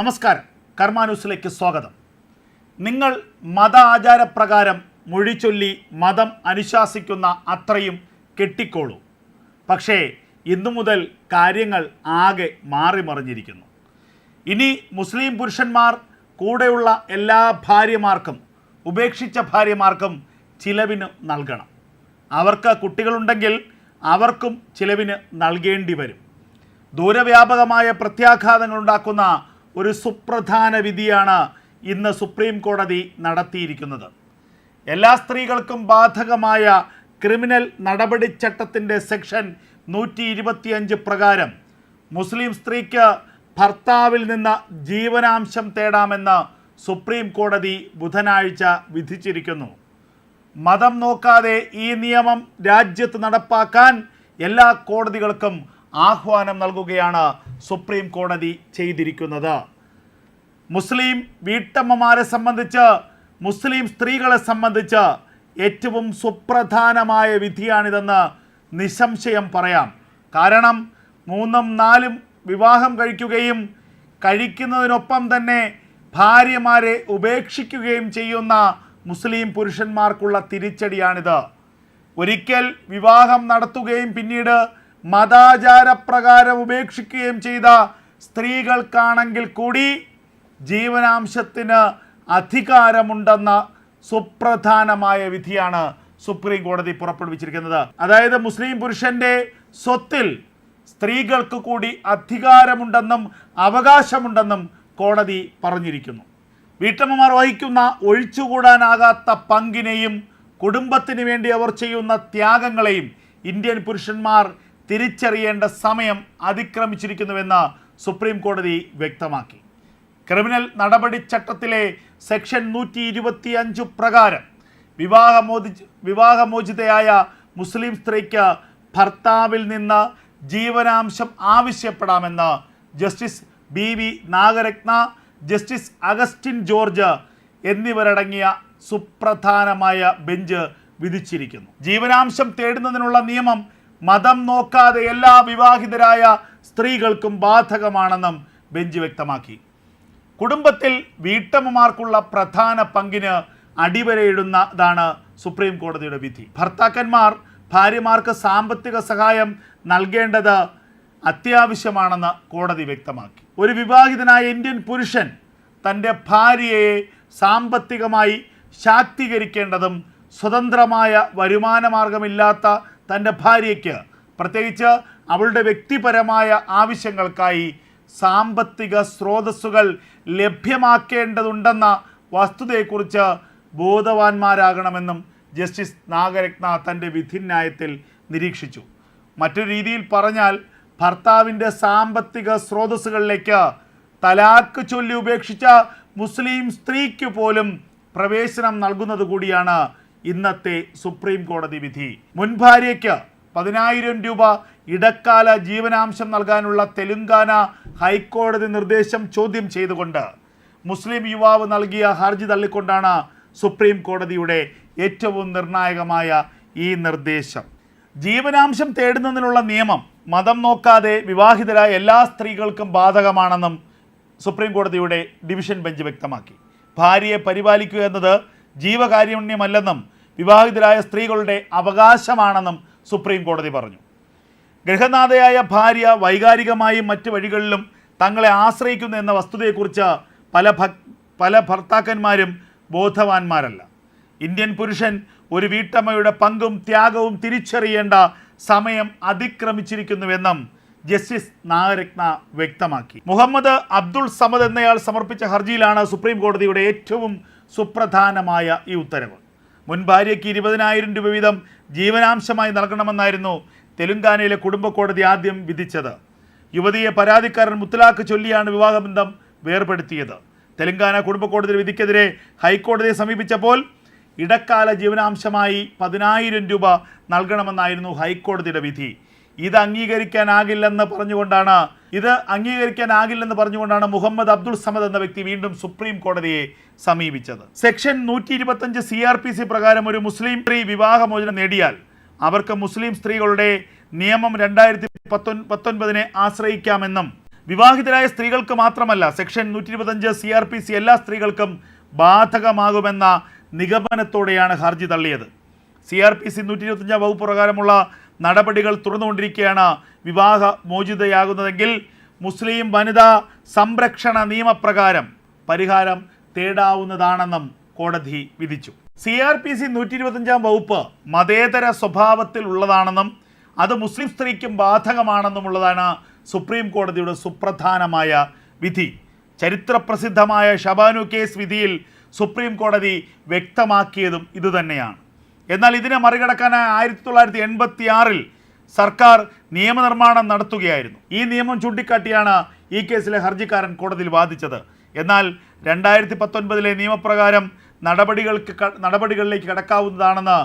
നമസ്കാരം, കർമ്മ ന്യൂസിലേക്ക് സ്വാഗതം. നിങ്ങൾ മത ആചാരപ്രകാരം മൊഴിചൊല്ലി മതം അനുശാസിക്കുന്ന അത്രയും കെട്ടിക്കോളൂ. പക്ഷേ ഇന്നു മുതൽ കാര്യങ്ങൾ ആകെ മാറിമറിഞ്ഞിരിക്കുന്നു. ഇനി മുസ്ലിം പുരുഷന്മാർ കൂടെയുള്ള എല്ലാ ഭാര്യമാർക്കും, ഉപേക്ഷിച്ച ഭാര്യമാർക്കും ചിലവിന് നൽകണം. അവർക്ക് കുട്ടികളുണ്ടെങ്കിൽ അവർക്കും ചിലവിന് നൽകേണ്ടി വരും. ദൂരവ്യാപകമായ പ്രത്യാഘാതങ്ങളുണ്ടാക്കുന്ന ഒരു സുപ്രധാന വിധിയാണ് ഇന്ന് സുപ്രീം കോടതി നടത്തിയിരിക്കുന്നത്. എല്ലാ സ്ത്രീകൾക്കും ബാധകമായ ക്രിമിനൽ നടപടിച്ചട്ടത്തിൻ്റെ സെക്ഷൻ 125 പ്രകാരം മുസ്ലിം സ്ത്രീക്ക് ഭർത്താവിൽ നിന്ന് ജീവനാംശം തേടാമെന്ന് സുപ്രീം കോടതി ബുധനാഴ്ച വിധിച്ചിരിക്കുന്നു. മതം നോക്കാതെ ഈ നിയമം രാജ്യത്ത് നടപ്പാക്കാൻ എല്ലാ കോടതികൾക്കും ആഹ്വാനം നൽകുകയാണ് സുപ്രീം കോടതി ചെയ്തിരിക്കുന്നത്. മുസ്ലിം വീട്ടമ്മമാരെ സംബന്ധിച്ച്, മുസ്ലിം സ്ത്രീകളെ സംബന്ധിച്ച് ഏറ്റവും സുപ്രധാനമായ വിധിയാണിതെന്ന് നിസ്സംശയം പറയാം. കാരണം 3ഉം 4ഉം വിവാഹം കഴിക്കുകയും കഴിക്കുന്നതിനൊപ്പം തന്നെ ഭാര്യമാരെ ഉപേക്ഷിക്കുകയും ചെയ്യുന്ന മുസ്ലിം പുരുഷന്മാർക്കുള്ള തിരിച്ചടിയാണിത്. ഒരിക്കൽ വിവാഹം നടത്തുകയും പിന്നീട് മതാചാരപ്രകാരം ഉപേക്ഷിക്കുകയും ചെയ്ത സ്ത്രീകൾക്കാണെങ്കിൽ കൂടി ജീവനാംശത്തിന് അധികാരമുണ്ടെന്ന സുപ്രധാനമായ വിധിയാണ് സുപ്രീം കോടതി പുറപ്പെടുവിച്ചിരിക്കുന്നത്. അതായത് മുസ്ലിം പുരുഷൻ്റെ സ്വത്തിൽ സ്ത്രീകൾക്ക് കൂടി അധികാരമുണ്ടെന്നും അവകാശമുണ്ടെന്നും കോടതി പറഞ്ഞിരിക്കുന്നു. വീട്ടമ്മമാർ വഹിക്കുന്ന ഒഴിച്ചുകൂടാനാകാത്ത പങ്കിനെയും കുടുംബത്തിന് വേണ്ടി അവർ ചെയ്യുന്ന ത്യാഗങ്ങളെയും ഇന്ത്യൻ പുരുഷന്മാർ തിരിച്ചറിയേണ്ട സമയം അതിക്രമിച്ചിരിക്കുന്നുവെന്ന് സുപ്രീം കോടതി വ്യക്തമാക്കി. ക്രിമിനൽ നടപടിച്ചട്ടത്തിലെ സെക്ഷൻ 125 പ്രകാരം വിവാഹമോചിതയായ മുസ്ലിം സ്ത്രീക്ക് ഭർത്താവിൽ നിന്ന് ജീവനാംശം ആവശ്യപ്പെടാമെന്ന് justice BV Nagarathna, justice Augustine George എന്നിവരടങ്ങിയ സുപ്രധാനമായ ബെഞ്ച് വിധിച്ചിരിക്കുന്നു. ജീവനാംശം തേടുന്നതിനുള്ള നിയമം മതം നോക്കാതെ എല്ലാ വിവാഹിതരായ സ്ത്രീകൾക്കും ബാധകമാണെന്നും ബെഞ്ച് വ്യക്തമാക്കി. കുടുംബത്തിൽ വീട്ടമ്മമാർക്കുള്ള പ്രധാന പങ്കിന് അടിവരയിടുന്നതാണ് സുപ്രീം കോടതിയുടെ വിധി. ഭർത്താക്കന്മാർ ഭാര്യമാർക്ക് സാമ്പത്തിക സഹായം നൽകേണ്ടത് അത്യാവശ്യമാണെന്ന് കോടതി വ്യക്തമാക്കി. ഒരു വിവാഹിതനായ ഇന്ത്യൻ പുരുഷൻ തൻ്റെ ഭാര്യയെ സാമ്പത്തികമായി ശാക്തീകരിക്കേണ്ടതും സ്വതന്ത്രമായ വരുമാനമാർഗമില്ലാത്ത തൻ്റെ ഭാര്യയ്ക്ക്, പ്രത്യേകിച്ച് അവളുടെ വ്യക്തിപരമായ ആവശ്യങ്ങൾക്കായി സാമ്പത്തിക സ്രോതസ്സുകൾ ലഭ്യമാക്കേണ്ടതുണ്ടെന്ന വസ്തുതയെക്കുറിച്ച് ബോധവാന്മാരാകണമെന്നും ജസ്റ്റിസ് നാഗരത്ന തൻ്റെ വിധിന്യായത്തിൽ നിരീക്ഷിച്ചു. മറ്റൊരു രീതിയിൽ പറഞ്ഞാൽ, ഭർത്താവിൻ്റെ സാമ്പത്തിക സ്രോതസ്സുകളിലേക്ക് തലാക്ക് ചൊല്ലി ഉപേക്ഷിച്ച മുസ്ലിം സ്ത്രീക്ക് പോലും പ്രവേശനം നൽകുന്നത് കൂടിയാണ് ഇന്നത്തെ സുപ്രീം കോടതി വിധി. മുൻ ഭാര്യയ്ക്ക് 10,000 രൂപ ഇടക്കാല ജീവനാംശം നൽകാനുള്ള തെലുങ്കാന ഹൈക്കോടതി നിർദ്ദേശം ചോദ്യം ചെയ്തുകൊണ്ട് മുസ്ലിം യുവാവ് നൽകിയ ഹർജി തള്ളിക്കൊണ്ടാണ് സുപ്രീം കോടതിയുടെ ഏറ്റവും നിർണായകമായ ഈ നിർദ്ദേശം. ജീവനാംശം തേടുന്നതിനുള്ള നിയമം മതം നോക്കാതെ വിവാഹിതരായ എല്ലാ സ്ത്രീകൾക്കും ബാധകമാണെന്നും സുപ്രീം കോടതിയുടെ ഡിവിഷൻ ബെഞ്ച് വ്യക്തമാക്കി. ഭാര്യയെ പരിപാലിക്കുക എന്നത് ജീവകാരുണ്യമല്ലെന്നും വിവാഹിതരായ സ്ത്രീകളുടെ അവകാശമാണെന്നും സുപ്രീം കോടതി പറഞ്ഞു. ഗൃഹനാഥയായ ഭാര്യ വൈകാരികമായും മറ്റ് വഴികളിലും തങ്ങളെ ആശ്രയിക്കുന്നു എന്ന വസ്തുതയെക്കുറിച്ച് പല ഭർത്താക്കന്മാരും ബോധവാന്മാരല്ല. ഇന്ത്യൻ പുരുഷൻ ഒരു വീട്ടമ്മയുടെ പങ്കും ത്യാഗവും തിരിച്ചറിയേണ്ട സമയം അതിക്രമിച്ചിരിക്കുന്നുവെന്നും ജസ്റ്റിസ് നാഗരത്ന വ്യക്തമാക്കി. മുഹമ്മദ് അബ്ദുൾ സമദ് എന്നയാൾ സമർപ്പിച്ച ഹർജിയിലാണ് സുപ്രീം കോടതിയുടെ ഏറ്റവും സുപ്രധാനമായ ഈ ഉത്തരവ്. മുൻ ഭാര്യയ്ക്ക് 20,000 രൂപ വീതം ജീവനാംശമായി നൽകണമെന്നായിരുന്നു തെലുങ്കാനയിലെ കുടുംബ കോടതി ആദ്യം വിധിച്ചത്. യുവതിയെ പരാതിക്കാരൻ മുത്തലാഖ് ചൊല്ലിയാണ് വിവാഹബന്ധം വേർപെടുത്തിയത്. തെലുങ്കാന കുടുംബ കോടതി വിധിക്കെതിരെ ഹൈക്കോടതിയെ സമീപിച്ചപ്പോൾ ഇടക്കാല ജീവനാംശമായി 10,000 രൂപ നൽകണമെന്നായിരുന്നു ഹൈക്കോടതിയുടെ വിധി. ഇത് അംഗീകരിക്കാനാകില്ലെന്ന് പറഞ്ഞുകൊണ്ടാണ് മുഹമ്മദ് അബ്ദുൾ സമദ് എന്ന വ്യക്തി വീണ്ടും സുപ്രീം കോടതിയെ സമീപിച്ചത്. സെക്ഷൻ 125 CRPC പ്രകാരം ഒരു മുസ്ലിം സ്ത്രീ വിവാഹമോചനം നേടിയാൽ അവർക്ക് മുസ്ലിം സ്ത്രീകളുടെ നിയമം 2019 ആശ്രയിക്കാമെന്നും വിവാഹിതരായ സ്ത്രീകൾക്ക് മാത്രമല്ല, സെക്ഷൻ 125 CRPC എല്ലാ സ്ത്രീകൾക്കും ബാധകമാകുമെന്ന നിഗമനത്തോടെയാണ് ഹർജി തള്ളിയത്. CRPC 125 വകുപ്പ് പ്രകാരമുള്ള നടപടികൾ തുറന്നുകൊണ്ടിരിക്കുകയാണ്. വിവാഹ മോചിതയാകുന്നതെങ്കിൽ മുസ്ലിം വനിതാ സംരക്ഷണ നിയമപ്രകാരം പരിഹാരം തേടാവുന്നതാണെന്നും കോടതി വിധിച്ചു. CRPC 125 വകുപ്പ് മതേതര സ്വഭാവത്തിൽ ഉള്ളതാണെന്നും അത് മുസ്ലിം സ്ത്രീക്കും ബാധകമാണെന്നുമുള്ളതാണ് സുപ്രീം കോടതിയുടെ സുപ്രധാനമായ വിധി. ചരിത്രപ്രസിദ്ധമായ ഷബാനു കേസ് വിധിയിൽ സുപ്രീം കോടതി വ്യക്തമാക്കിയതും ഇതുതന്നെയാണ്. എന്നാൽ ഇതിനെ മറികടക്കാനായി 1986 സർക്കാർ നിയമനിർമ്മാണം നടത്തുകയായിരുന്നു. ഈ നിയമം ചൂണ്ടിക്കാട്ടിയാണ് ഈ കേസിലെ ഹർജിക്കാരൻ കോടതിയിൽ വാദിച്ചത്. എന്നാൽ 2019 നിയമപ്രകാരം നടപടികളിലേക്ക് കടക്കാവുന്നതാണെന്ന്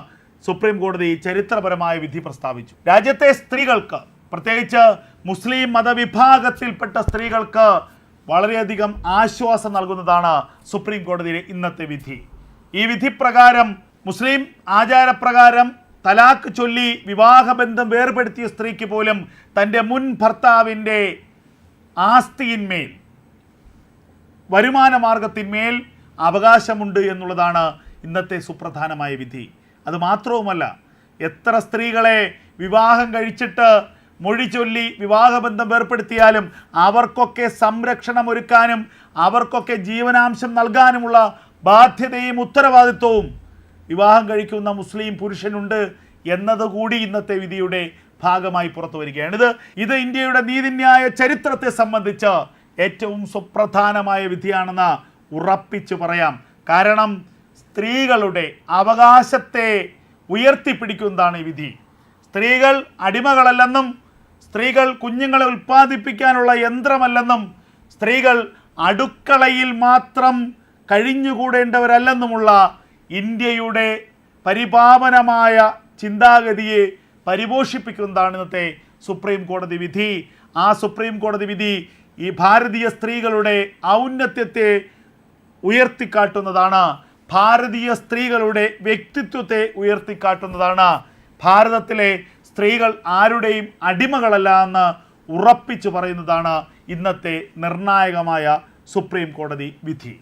സുപ്രീം കോടതി ചരിത്രപരമായ വിധി പ്രസ്താവിച്ചു. രാജ്യത്തെ സ്ത്രീകൾക്ക്, പ്രത്യേകിച്ച് മുസ്ലിം മതവിഭാഗത്തിൽപ്പെട്ട സ്ത്രീകൾക്ക് വളരെയധികം ആശ്വാസം നൽകുന്നതാണ് സുപ്രീം കോടതിയിലെ ഇന്നത്തെ വിധി. ഈ വിധി പ്രകാരം മുസ്ലിം ആചാരപ്രകാരം തലാക്ക് ചൊല്ലി വിവാഹബന്ധം വേർപെടുത്തിയ സ്ത്രീക്ക് പോലും തൻ്റെ മുൻ ഭർത്താവിൻ്റെ ആസ്തിയിന്മേൽ, വരുമാന മാർഗത്തിന്മേൽ അവകാശമുണ്ട് എന്നുള്ളതാണ് ഇന്നത്തെ സുപ്രധാനമായ വിധി. അതുമാത്രവുമല്ല, എത്ര സ്ത്രീകളെ വിവാഹം കഴിച്ചിട്ട് മൊഴി ചൊല്ലി വിവാഹബന്ധം വേർപ്പെടുത്തിയാലും അവർക്കൊക്കെ സംരക്ഷണം ഒരുക്കാനും അവർക്കൊക്കെ ജീവനാംശം നൽകാനുമുള്ള ബാധ്യതയും ഉത്തരവാദിത്വവും വിവാഹം കഴിക്കുന്ന മുസ്ലിം പുരുഷനുണ്ട് എന്നതുകൂടി ഇന്നത്തെ വിധിയുടെ ഭാഗമായി പുറത്തു വരികയാണ്. ഇത് ഇന്ത്യയുടെ നീതിന്യായ ചരിത്രത്തെ സംബന്ധിച്ച് ഏറ്റവും സുപ്രധാനമായ വിധിയാണെന്ന് ഉറപ്പിച്ചു പറയാം. കാരണം സ്ത്രീകളുടെ അവകാശത്തെ ഉയർത്തിപ്പിടിക്കുന്നതാണ് ഈ വിധി. സ്ത്രീകൾ അടിമകളല്ലെന്നും സ്ത്രീകൾ കുഞ്ഞുങ്ങളെ ഉൽപ്പാദിപ്പിക്കാനുള്ള യന്ത്രമല്ലെന്നും സ്ത്രീകൾ അടുക്കളയിൽ മാത്രം കഴിഞ്ഞുകൂടേണ്ടവരല്ലെന്നുമുള്ള ഇന്ത്യയുടെ പരിപാവനമായ ചിന്താഗതിയെ പരിപോഷിപ്പിക്കുന്നതാണ് ഇന്നത്തെ സുപ്രീം കോടതി വിധി. ആ സുപ്രീം കോടതി വിധി ഈ ഭാരതീയ സ്ത്രീകളുടെ ഔന്നത്യത്തെ ഉയർത്തിക്കാട്ടുന്നതാണ്. ഭാരതീയ സ്ത്രീകളുടെ വ്യക്തിത്വത്തെ ഉയർത്തിക്കാട്ടുന്നതാണ്. ഭാരതത്തിലെ സ്ത്രീകൾ ആരുടെയും അടിമകളല്ല എന്ന് ഉറപ്പിച്ചു പറയുന്നതാണ് ഇന്നത്തെ നിർണായകമായ സുപ്രീം കോടതി വിധി.